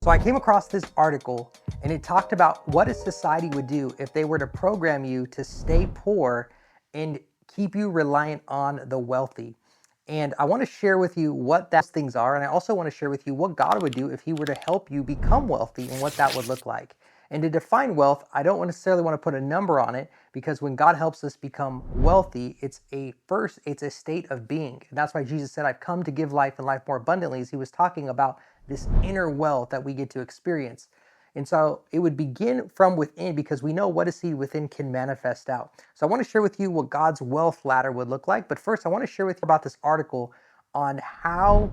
So I came across this article and it talked about what a society would do if they were to program you to stay poor and keep you reliant on the wealthy. And I want to share with you what those things are. And I also want to share with you what God would do if he were to help you become wealthy and what that would look like. And to define wealth, I don't necessarily want to put a number on it, because when God helps us become wealthy, it's a state of being. And that's why Jesus said, I've come to give life and life more abundantly, as he was talking about this inner wealth that we get to experience. And so it would begin from within, because we know what is seed within can manifest out. So I want to share with you what God's wealth ladder would look like. But first, I want to share with you about this article on how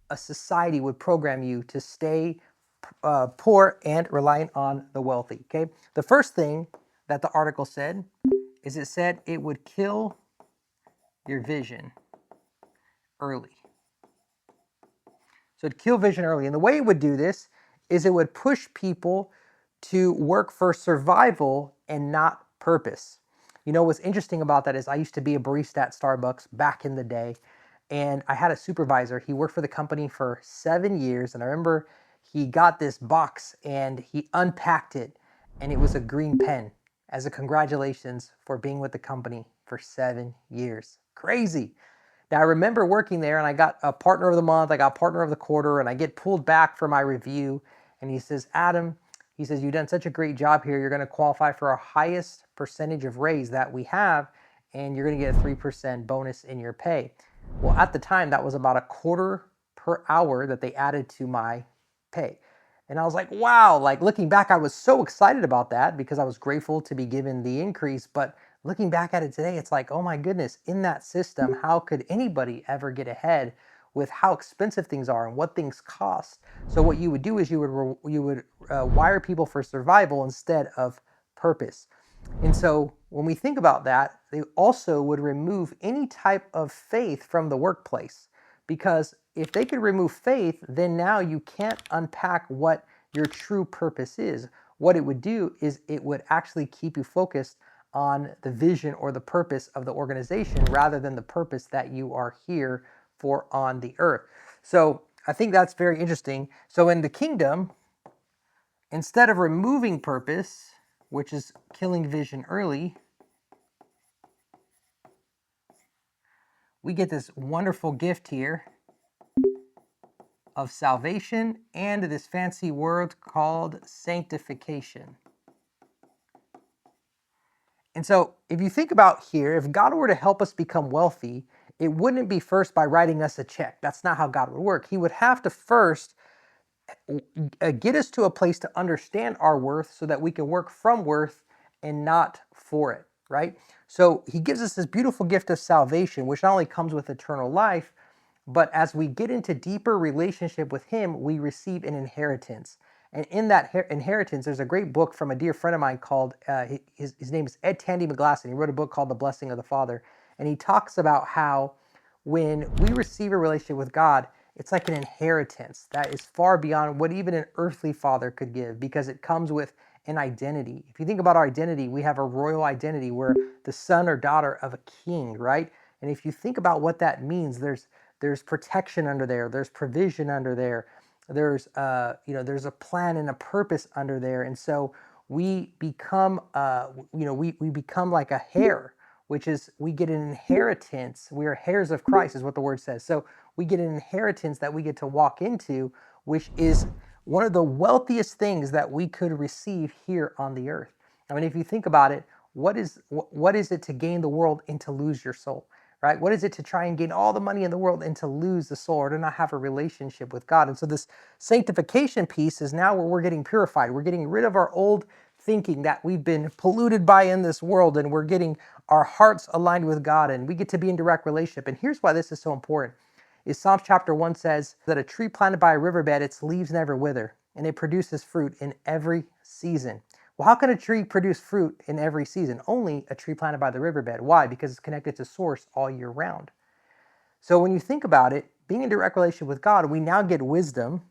a society would program you to stay poor and reliant on the wealthy. Okay. The first thing that the article said is it said it would kill your vision early. So it'd kill vision early. And the way it would do this is it would push people to work for survival and not purpose. You know, what's interesting about that is I used to be a barista at Starbucks back in the day, and I had a supervisor. He worked for the company for 7 years, and I remember he got this box and he unpacked it, and it was a green pen as a congratulations for being with the company for 7 years. Crazy. Now, I remember working there and I got a partner of the month, I got partner of the quarter, and I get pulled back for my review. And he says, Adam, he says, you've done such a great job here. You're going to qualify for our highest percentage of raise that we have, and you're going to get a 3% bonus in your pay. Well, at the time, that was about a quarter per hour that they added to my pay. And I was like, wow, like looking back, I was so excited about that because I was grateful to be given the increase. But looking back at it today, it's like, oh my goodness, in that system, how could anybody ever get ahead with how expensive things are and what things cost? So what you would do is you would wire people for survival instead of purpose. And so when we think about that, they also would remove any type of faith from the workplace, because if they could remove faith, then now you can't unpack what your true purpose is. What it would do is it would actually keep you focused on the vision or the purpose of the organization rather than the purpose that you are here for on the earth. So I think that's very interesting. So in the kingdom, instead of removing purpose, which is killing vision early, we get this wonderful gift here of salvation and this fancy word called sanctification. And so if you think about here, if God were to help us become wealthy, it wouldn't be first by writing us a check. That's not how God would work. He would have to first get us to a place to understand our worth so that we can work from worth and not for it, right? So he gives us this beautiful gift of salvation, which not only comes with eternal life, but as we get into deeper relationship with him, we receive an inheritance. And in that inheritance, there's a great book from a dear friend of mine called, his name is Ed McGlasson. He wrote a book called The Blessing of the Father. And he talks about how when we receive a relationship with God, it's like an inheritance that is far beyond what even an earthly father could give, because it comes with an identity. If you think about our identity, we have a royal identity. We're the son or daughter of a king, right? And if you think about what that means, there's protection under there, there's provision under there, there's there's a plan and a purpose under there. And so we become we become like a heir, which is we get an inheritance. We are heirs of Christ is what the word says. So we get an inheritance that we get to walk into, which is one of the wealthiest things that we could receive here on the earth. I mean, if you think about it, what is it to gain the world and to lose your soul? Right? What is it to try and gain all the money in the world and to lose the soul or to not have a relationship with God? And so this sanctification piece is now where we're getting purified. We're getting rid of our old thinking that we've been polluted by in this world, and we're getting our hearts aligned with God, and we get to be in direct relationship. And here's why this is so important. Is Psalms chapter 1 says that a tree planted by a riverbed, its leaves never wither, and it produces fruit in every season. Well, how can a tree produce fruit in every season? Only a tree planted by the riverbed. Why? Because it's connected to source all year round. So when you think about it, being in direct relationship with God, we now get wisdom.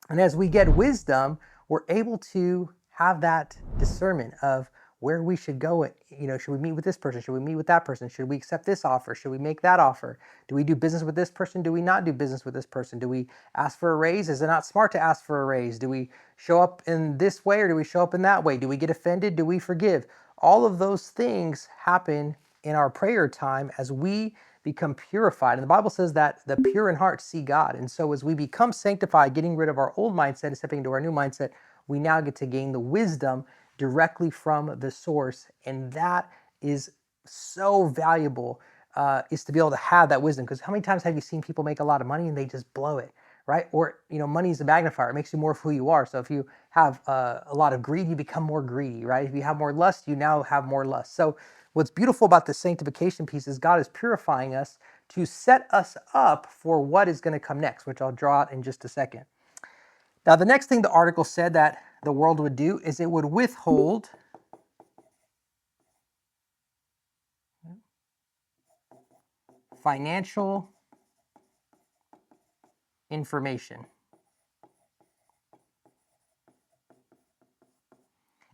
And as we get wisdom, we're able to have that discernment of where we should go. Should we meet with this person? Should we meet with that person? Should we accept this offer? Should we make that offer? Do we do business with this person? Do we not do business with this person? Do we ask for a raise? Is it not smart to ask for a raise? Do we show up in this way or do we show up in that way? Do we get offended? Do we forgive? All of those things happen in our prayer time as we become purified. And the Bible says that the pure in heart see God. And so as we become sanctified, getting rid of our old mindset and stepping into our new mindset, we now get to gain the wisdom directly from the source. And that is so valuable, is to be able to have that wisdom. Because how many times have you seen people make a lot of money and they just blow it, right? Or, money is a magnifier. It makes you more of who you are. So if you have a lot of greed, you become more greedy, right? If you have more lust, you now have more lust. So what's beautiful about the sanctification piece is God is purifying us to set us up for what is going to come next, which I'll draw out in just a second. Now, the next thing the article said that the world would do is it would withhold financial information.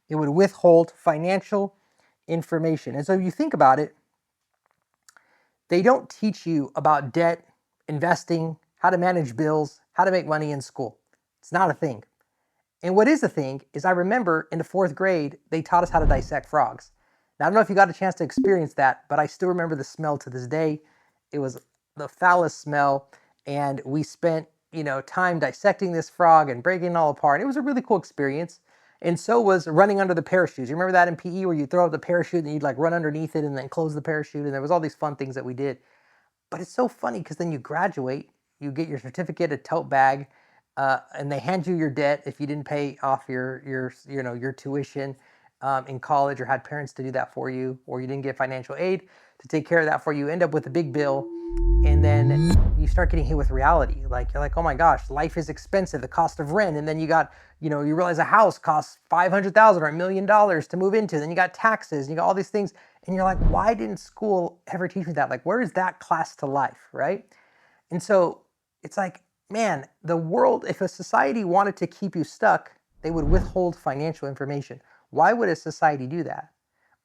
It would withhold financial information. And so if you think about it, they don't teach you about debt, investing, how to manage bills, how to make money in school. It's not a thing. And what is a thing is I remember in the 4th grade, they taught us how to dissect frogs. Now, I don't know if you got a chance to experience that, but I still remember the smell to this day. It was the foulest smell. And we spent, time dissecting this frog and breaking it all apart. It was a really cool experience. And so was running under the parachutes. You remember that in PE where you throw out the parachute and you'd like run underneath it and then close the parachute. And there was all these fun things that we did. But it's so funny because then you graduate, you get your certificate, a tote bag, and they hand you your debt if you didn't pay off your tuition in college or had parents to do that for you, or you didn't get financial aid to take care of that for you. You end up with a big bill, and then you start getting hit with reality. Like you're like, oh my gosh, life is expensive, the cost of rent, and then you got, you realize a house costs $500,000 or $1 million to move into. Then you got taxes, and you got all these things, and you're like, why didn't school ever teach me that? Like, where is that class to life, right? And so it's like, man, the world, if a society wanted to keep you stuck, they would withhold financial information. Why would a society do that?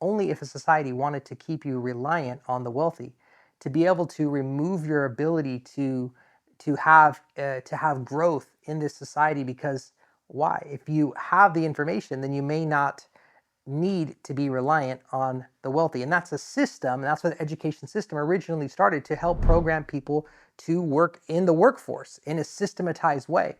Only if a society wanted to keep you reliant on the wealthy, to be able to remove your ability to have growth in this society. Because why? If you have the information, then you may not need to be reliant on the wealthy. And that's a system, and that's what the education system originally started, to help program people to work in the workforce in a systematized way.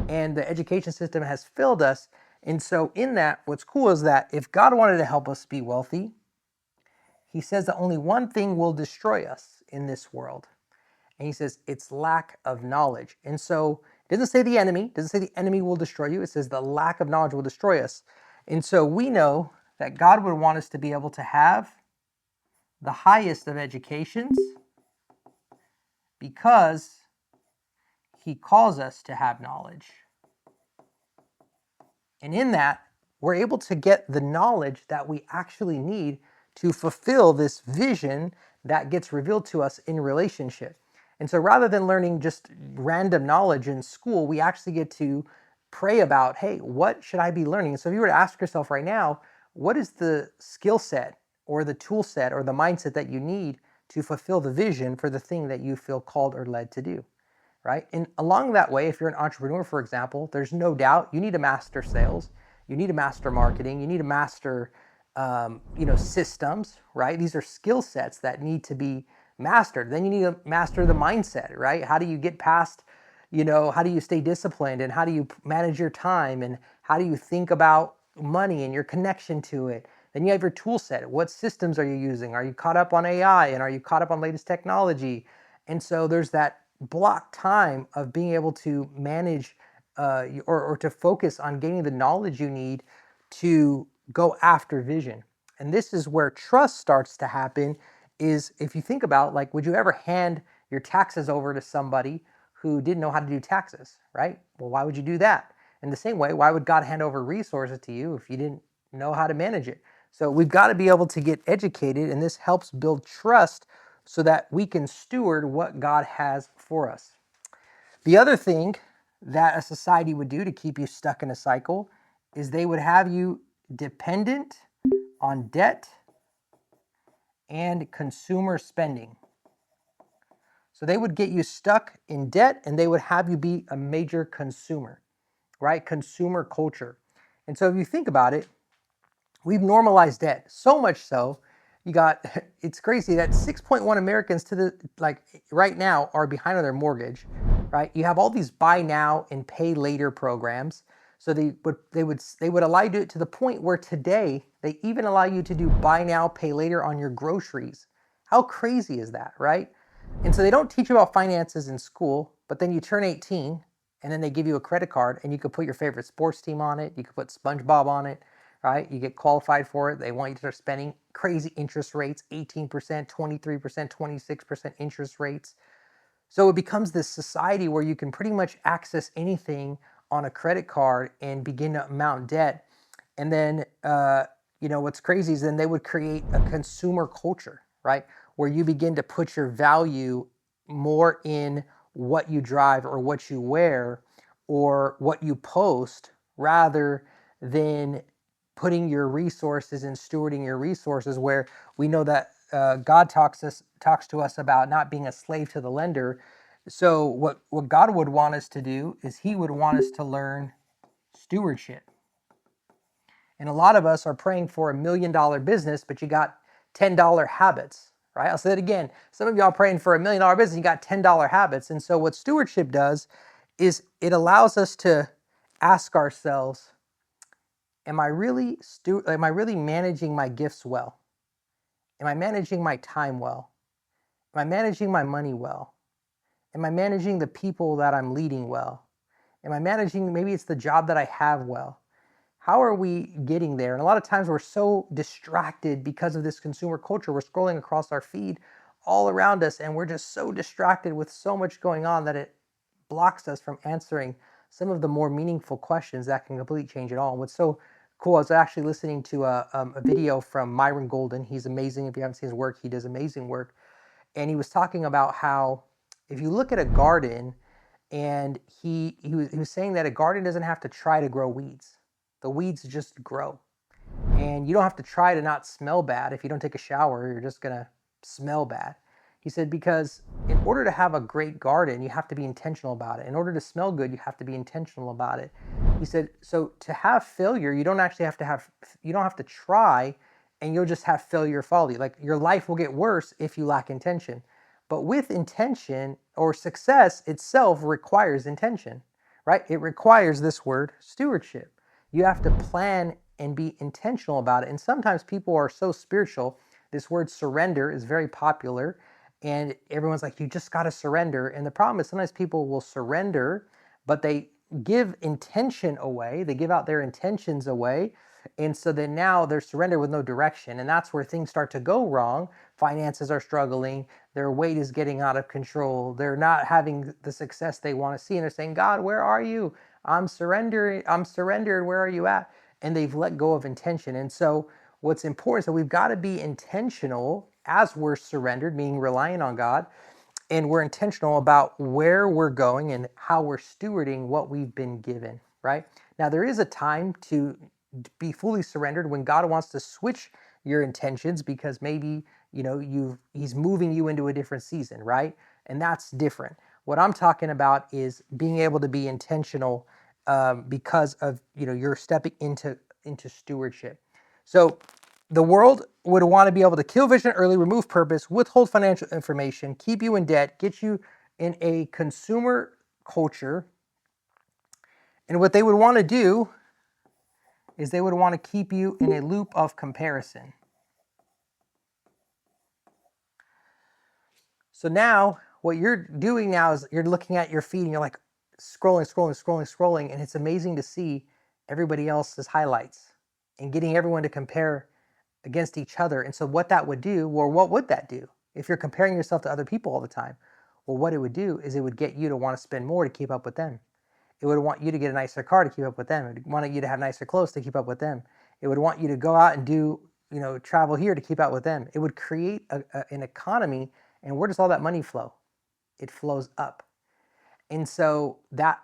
And the education system has failed us. And so in that, what's cool is that if God wanted to help us be wealthy, he says that only one thing will destroy us in this world. And he says it's lack of knowledge. And so it doesn't say the enemy, it doesn't say the enemy will destroy you. It says the lack of knowledge will destroy us. And so we know that God would want us to be able to have the highest of educations because he calls us to have knowledge. And in that, we're able to get the knowledge that we actually need to fulfill this vision that gets revealed to us in relationship. And so rather than learning just random knowledge in school, we actually get to pray about, hey, what should I be learning? And so if you were to ask yourself right now, what is the skill set or the tool set or the mindset that you need to fulfill the vision for the thing that you feel called or led to do, right? And along that way, if you're an entrepreneur, for example, there's no doubt you need to master sales, you need to master marketing, you need to master systems, right? These are skill sets that need to be mastered. Then you need to master the mindset, right? How do you get past, how do you stay disciplined, and how do you manage your time, and how do you think about money and your connection to it? Then you have your tool set. What systems are you using? Are you caught up on AI, and are you caught up on latest technology? And so there's that block time of being able to manage or to focus on getting the knowledge you need to go after vision. And this is where trust starts to happen. Is if you think about, like, would you ever hand your taxes over to somebody who didn't know how to do taxes, right? Well, why would you do that? In the same way, why would God hand over resources to you if you didn't know how to manage it? So we've got to be able to get educated, and this helps build trust so that we can steward what God has for us. The other thing that a society would do to keep you stuck in a cycle is they would have you dependent on debt and consumer spending. So they would get you stuck in debt and they would have you be a major consumer, right? Consumer culture. And so if you think about it, we've normalized debt so much so you got it's crazy that 6.1 Americans to the like right now are behind on their mortgage, right? You have all these buy now and pay later programs. So they would allow you to do it to the point where today they even allow you to do buy now pay later on your groceries. How crazy is that, right? And so they don't teach you about finances in school, but then you turn 18 and then they give you a credit card and you could put your favorite sports team on it. You could put SpongeBob on it, right? You get qualified for it. They want you to start spending crazy interest rates, 18%, 23%, 26% interest rates. So it becomes this society where you can pretty much access anything on a credit card and begin to amount debt. And then, what's crazy is then they would create a consumer culture, right? Where you begin to put your value more in what you drive or what you wear or what you post rather than putting your resources and stewarding your resources, where we know that God talks to us about not being a slave to the lender. So what God would want us to do is he would want us to learn stewardship. And a lot of us are praying for $1 million business, but you got $10 habits, right? I'll say it again. Some of y'all praying for $1 million business, you got $10 habits. And so what stewardship does is it allows us to ask ourselves, am I really managing my gifts well? Am I managing my time well? Am I managing my money well? Am I managing the people that I'm leading well? Am I managing, maybe it's the job that I have well? How are we getting there? And a lot of times we're so distracted because of this consumer culture. We're scrolling across our feed all around us and we're just so distracted with so much going on that it blocks us from answering some of the more meaningful questions that can completely change it all. And what's so cool, I was actually listening to a video from Myron Golden. He's amazing. If you haven't seen his work, he does amazing work. And he was talking about how if you look at a garden, and he was saying that a garden doesn't have to try to grow weeds. The weeds just grow. And you don't have to try to not smell bad. If you don't take a shower, you're just going to smell bad. He said, because in order to have a great garden, you have to be intentional about it. In order to smell good, you have to be intentional about it. He said, so to have failure, you don't actually you don't have to try, and you'll just have failure follow you. Like your life will get worse if you lack intention. But with intention, or success itself requires intention, right? It requires this word, stewardship. You have to plan and be intentional about it. And sometimes people are so spiritual. This word surrender is very popular. And everyone's like, you just got to surrender. And the problem is sometimes people will surrender, but they give intention away. They give out their intentions away. And so then now they're surrendered with no direction. And that's where things start to go wrong. Finances are struggling. Their weight is getting out of control. They're not having the success they want to see. And they're saying, God, where are you? I'm surrendered. Where are you at? And they've let go of intention. And so what's important is that we've got to be intentional as we're surrendered, meaning relying on God. And we're intentional about where we're going and how we're stewarding what we've been given, right? Now, there is a time to be fully surrendered when God wants to switch your intentions, because maybe, he's moving you into a different season, right? And that's different. What I'm talking about is being able to be intentional because of, you're stepping into stewardship. So the world would want to be able to kill vision early, remove purpose, withhold financial information, keep you in debt, get you in a consumer culture. And what they would want to do is they would want to keep you in a loop of comparison. So now what you're doing now is you're looking at your feed and you're like scrolling, and it's amazing to see everybody else's highlights and getting everyone to compare against each other. And so what that would do, or what would that do? If you're comparing yourself to other people all the time, well, what it would do is it would get you to want to spend more to keep up with them. It would want you to get a nicer car to keep up with them. It would want you to have nicer clothes to keep up with them. It would want you to go out and do, travel here to keep up with them. It would create an economy. And where does all that money flow? It flows up. And so that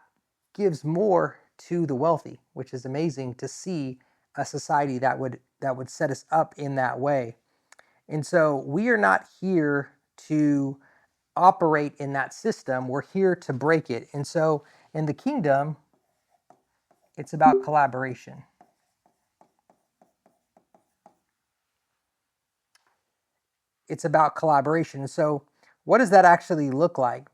gives more to the wealthy, which is amazing to see a society that would set us up in that way. And so we are not here to operate in that system. We're here to break it. And so in the kingdom, it's about collaboration. It's about collaboration. And so what does that actually look like?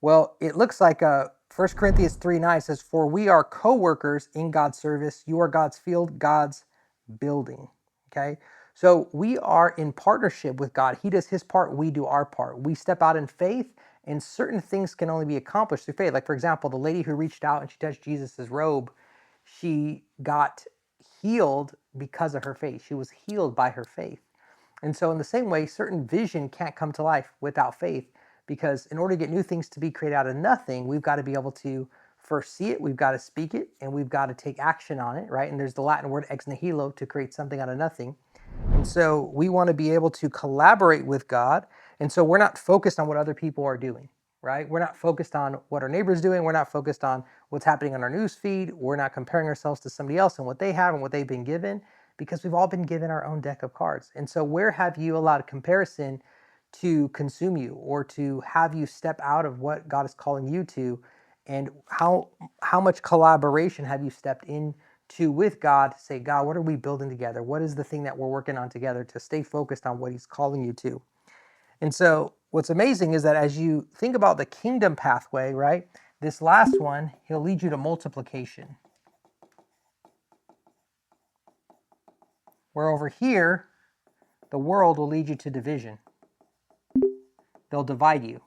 Well, it looks like 1 Corinthians 3:9 says, "For we are co-workers in God's service. You are God's field, God's building." Okay? So we are in partnership with God. He does his part, we do our part. We step out in faith, and certain things can only be accomplished through faith. Like, for example, the lady who reached out and she touched Jesus's robe, she got healed because of her faith. She was healed by her faith. And so in the same way, certain vision can't come to life without faith, because in order to get new things to be created out of nothing, we've got to be able to first see it, we've got to speak it, and we've got to take action on it, right? And there's the Latin word ex nihilo, to create something out of nothing. And so we want to be able to collaborate with God. And so we're not focused on what other people are doing, right? We're not focused on what our neighbor's doing. We're not focused on what's happening on our news feed. We're not comparing ourselves to somebody else and what they have and what they've been given, because we've all been given our own deck of cards. And so where have you allowed comparison to consume you, or to have you step out of what God is calling you to? And how much collaboration have you stepped into with God to say, God, what are we building together? What is the thing that we're working on together to stay focused on what he's calling you to? And so what's amazing is that as you think about the kingdom pathway, right, this last one, he'll lead you to multiplication. Where over here, the world will lead you to division. They'll divide you.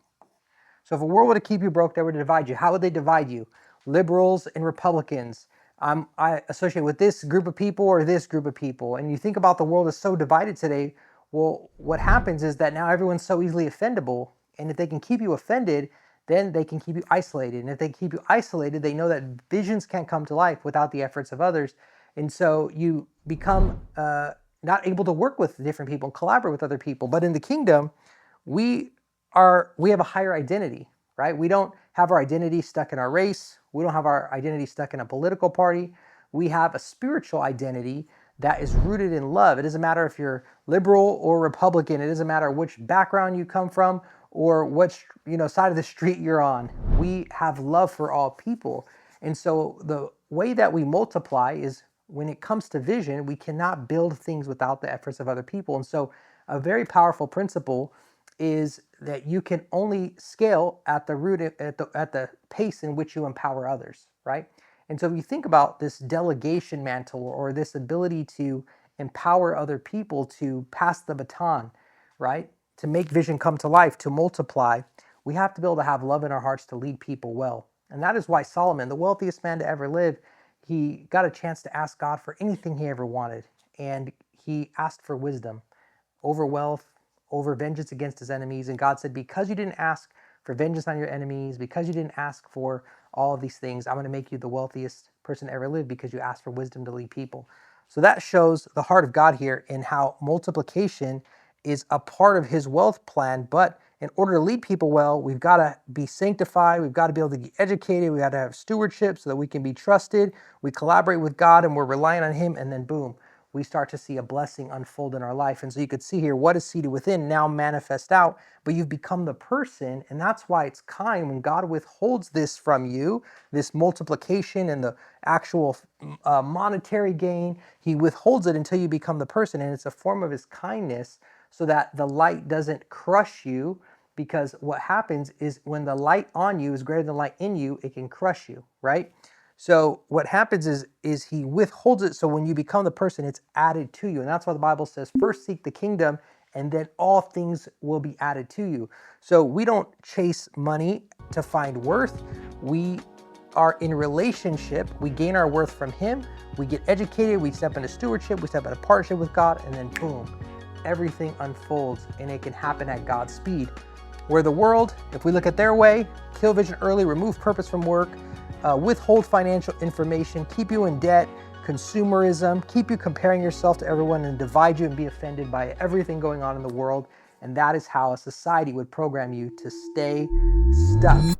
So if a world were to keep you broke, they were to divide you. How would they divide you? Liberals and Republicans. I associate with this group of people or this group of people. And you think about the world is so divided today. Well, what happens is that now everyone's so easily offendable. And if they can keep you offended, then they can keep you isolated. And if they keep you isolated, they know that visions can't come to life without the efforts of others. And so you become not able to work with different people and collaborate with other people. But in the kingdom, we have a higher identity, right? We don't have our identity stuck in our race. We don't have our identity stuck in a political party. We have a spiritual identity that is rooted in love. It doesn't matter if you're liberal or Republican. It doesn't matter which background you come from or which side of the street you're on. We have love for all people. And so the way that we multiply is, when it comes to vision, we cannot build things without the efforts of other people. And so a very powerful principle is that you can only scale at the pace in which you empower others, right? And so if you think about this delegation mantle, or this ability to empower other people to pass the baton, right? To make vision come to life, to multiply, we have to be able to have love in our hearts to lead people well. And that is why Solomon, the wealthiest man to ever live, he got a chance to ask God for anything he ever wanted. And he asked for wisdom over wealth, over vengeance against his enemies. And God said, because you didn't ask for vengeance on your enemies, because you didn't ask for all of these things, I'm going to make you the wealthiest person to ever live, because you asked for wisdom to lead people. So that shows the heart of God here, in how multiplication is a part of his wealth plan. But in order to lead people well, we've got to be sanctified. We've got to be able to get educated. We've got to have stewardship so that we can be trusted. We collaborate with God and we're relying on him. And then boom, we start to see a blessing unfold in our life. And so you could see here, what is seated within now manifest out, but you've become the person. And that's why it's kind when God withholds this from you, this multiplication and the actual monetary gain. He withholds it until you become the person. And it's a form of his kindness, so that the light doesn't crush you. Because what happens is, when the light on you is greater than the light in you, it can crush you, right? So what happens is he withholds it, so when you become the person, it's added to you. And that's why the Bible says, first seek the kingdom, and then all things will be added to you. So we don't chase money to find worth. We are in relationship. We gain our worth from him. We get educated. We step into stewardship. We step into partnership with God. And then boom, everything unfolds, and it can happen at God's speed. Where the world, if we look at their way, kill vision early, remove purpose from work, withhold financial information, keep you in debt, consumerism, keep you comparing yourself to everyone, and divide you and be offended by everything going on in the world. And that is how a society would program you to stay stuck.